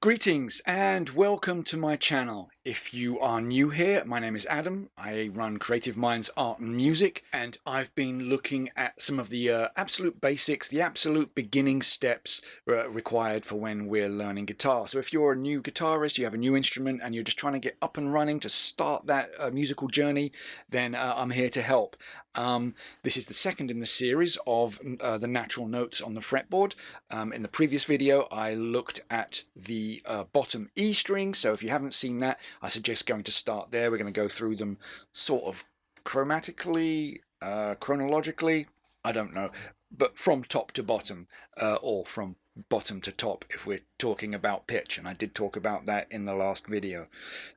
Greetings and welcome to my channel. If you are new here, my name is Adam. I run Creative Minds Art and Music, and I've been looking at some of the absolute basics, the absolute beginning steps required for when we're learning guitar. So if you're a new guitarist, you have a new instrument, and you're just trying to get up and running to start that musical journey, then I'm here to help. This is the second in the series of the natural notes on the fretboard. In the previous video, I looked at the bottom E string, so if you haven't seen that, I suggest going to start there. We're going to go through them sort of chronologically, I don't know, but from top to bottom, or from bottom to top if we're talking about pitch, and I did talk about that in the last video.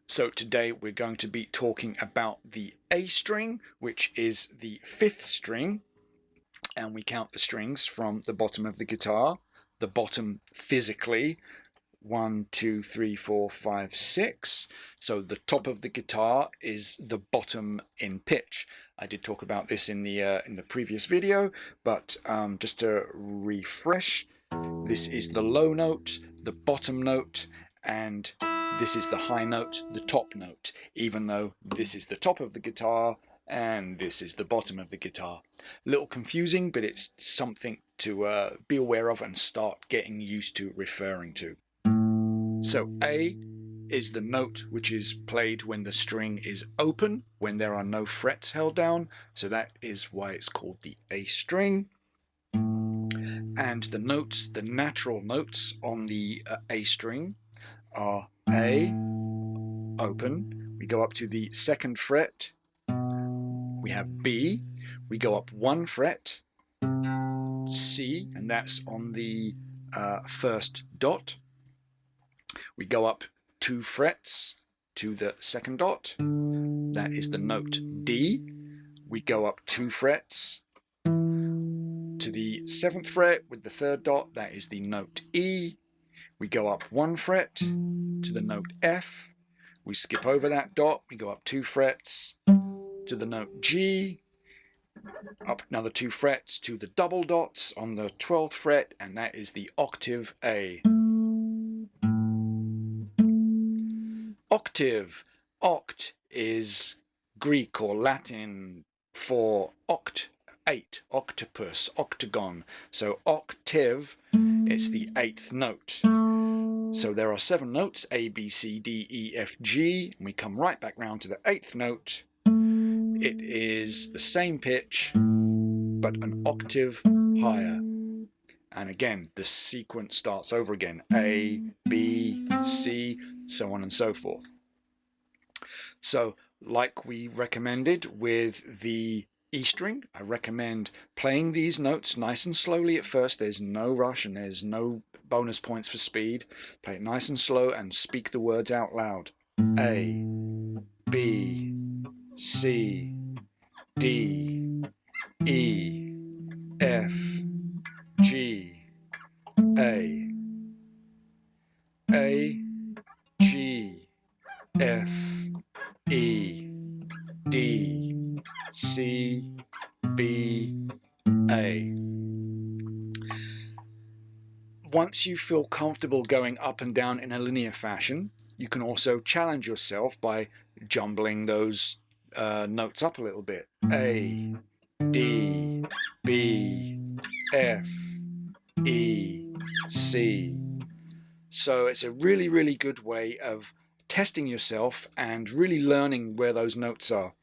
So today we're going to be talking about the A string, which is the fifth string, and we count the strings from the bottom of the guitar, the bottom physically, 1, 2, 3, 4, 5, 6. So the top of the guitar is the bottom in pitch. I did talk about this in the previous video, but just to refresh, this is the low note, the bottom note, and this is the high note, the top note, even though this is the top of the guitar and this is the bottom of the guitar. A little confusing, but it's something to be aware of and start getting used to referring to. So A is the note which is played when the string is open, when there are no frets held down. So that is why it's called the A string. And the notes, the natural notes on the A string are A, open. We go up to the second fret. We have B. We go up one fret. C, and that's on the first dot. We go up 2 frets to the second dot. That is the note D. We go up 2 frets to the 7th fret with the third dot. That is the note E. We go up 1 fret to the note F. We skip over that dot. We go up 2 frets to the note G. Up another 2 frets to the double dots on the 12th fret, and that is the octave A. Octave. Oct is Greek or Latin for oct, 8, octopus, octagon. So octave, it's the 8th note. So there are 7 notes, A, B, C, D, E, F, G, and we come right back round to the 8th note. It is the same pitch, but an octave higher. And again, the sequence starts over again. A, B, C, so on and so forth. So, like we recommended with the E string, I recommend playing these notes nice and slowly at first. There's no rush and there's no bonus points for speed. Play it nice and slow and speak the words out loud. A, B, C, D, E, F, G, A, G, F, E, D, C, B, A. Once you feel comfortable going up and down in a linear fashion, you can also challenge yourself by jumbling those notes up a little bit. A, D, B, F, E, C. So it's a really, really good way of testing yourself and really learning where those notes are.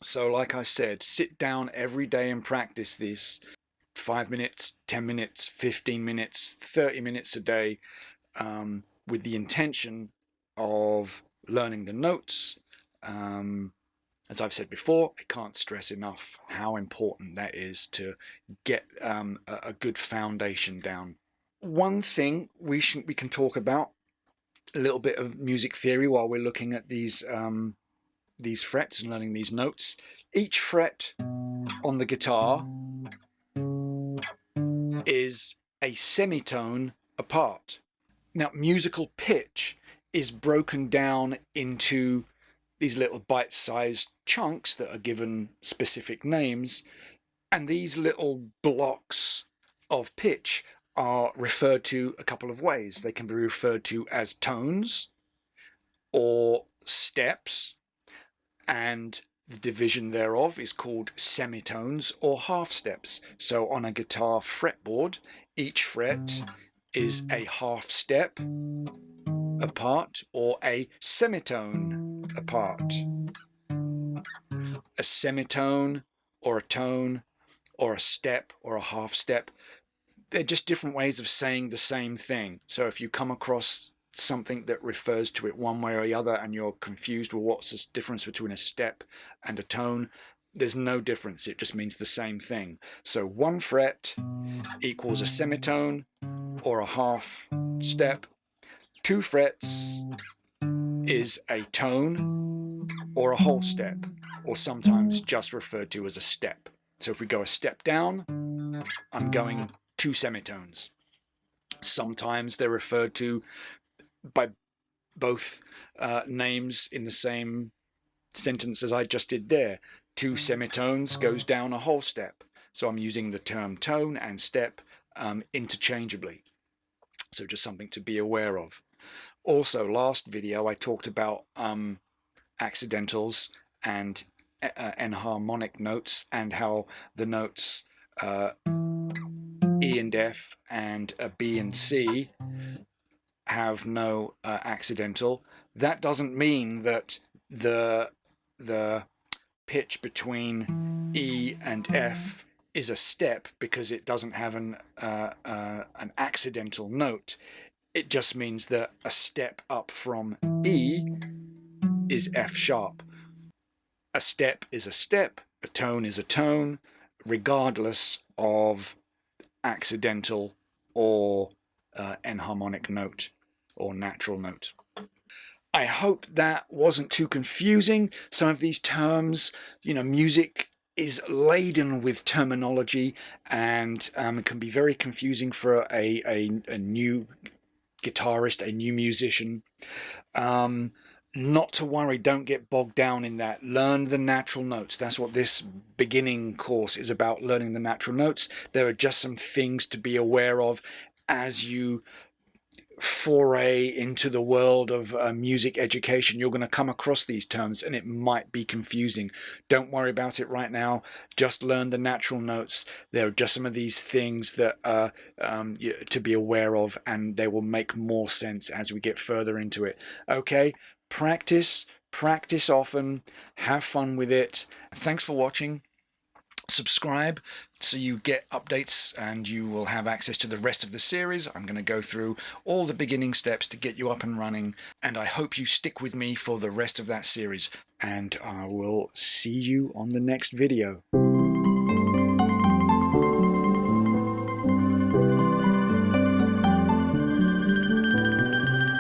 So like I said, sit down every day and practice this. 5 minutes, 10 minutes, 15 minutes, 30 minutes a day, with the intention of learning the notes. As I've said before, I can't stress enough how important that is to get a good foundation down. One thing we can talk about, a little bit of music theory while we're looking at these frets and learning these notes. Each fret on the guitar is a semitone apart. Now, musical pitch is broken down into these little bite-sized chunks that are given specific names, and these little blocks of pitch are referred to a couple of ways. They can be referred to as tones or steps, and the division thereof is called semitones or half steps. So on a guitar fretboard, each fret is a half step apart or a semitone apart. A semitone or a tone or a step or a half step, they're just different ways of saying the same thing. So if you come across something that refers to it one way or the other and you're confused, well, what's the difference between a step and a tone? There's no difference. It just means the same thing. So one fret equals a semitone or a half step. Two frets is a tone or a whole step, or sometimes just referred to as a step. So if we go a step down, I'm going 2 semitones. Sometimes they're referred to by both names in the same sentence as I just did there. 2 semitones goes down a whole step. So I'm using the term tone and step interchangeably. So just something to be aware of. Also, last video I talked about accidentals and enharmonic notes, and how the notes E and F and B and C have no accidental. That doesn't mean that the pitch between E and F is a step because it doesn't have an accidental note. It just means that a step up from E is F sharp. A step is a step, a tone is a tone, regardless of accidental or enharmonic note or natural note. I hope that wasn't too confusing. Some of these terms, music is laden with terminology, and it can be very confusing for a new guitarist, a new musician. Not to worry, don't get bogged down in that. Learn the natural notes. That's what this beginning course is about, learning the natural notes. There are just some things to be aware of as you foray into the world of music education. You're going to come across these terms and it might be confusing. Don't worry about it right now. Just learn the natural notes. There are just some of these things that to be aware of, and they will make more sense as we get further into it. Okay, practice often, have fun with it. Thanks for watching. Subscribe so you get updates and you will have access to the rest of the series. I'm going to go through all the beginning steps to get you up and running, and I hope you stick with me for the rest of that series, and I will see you on the next video.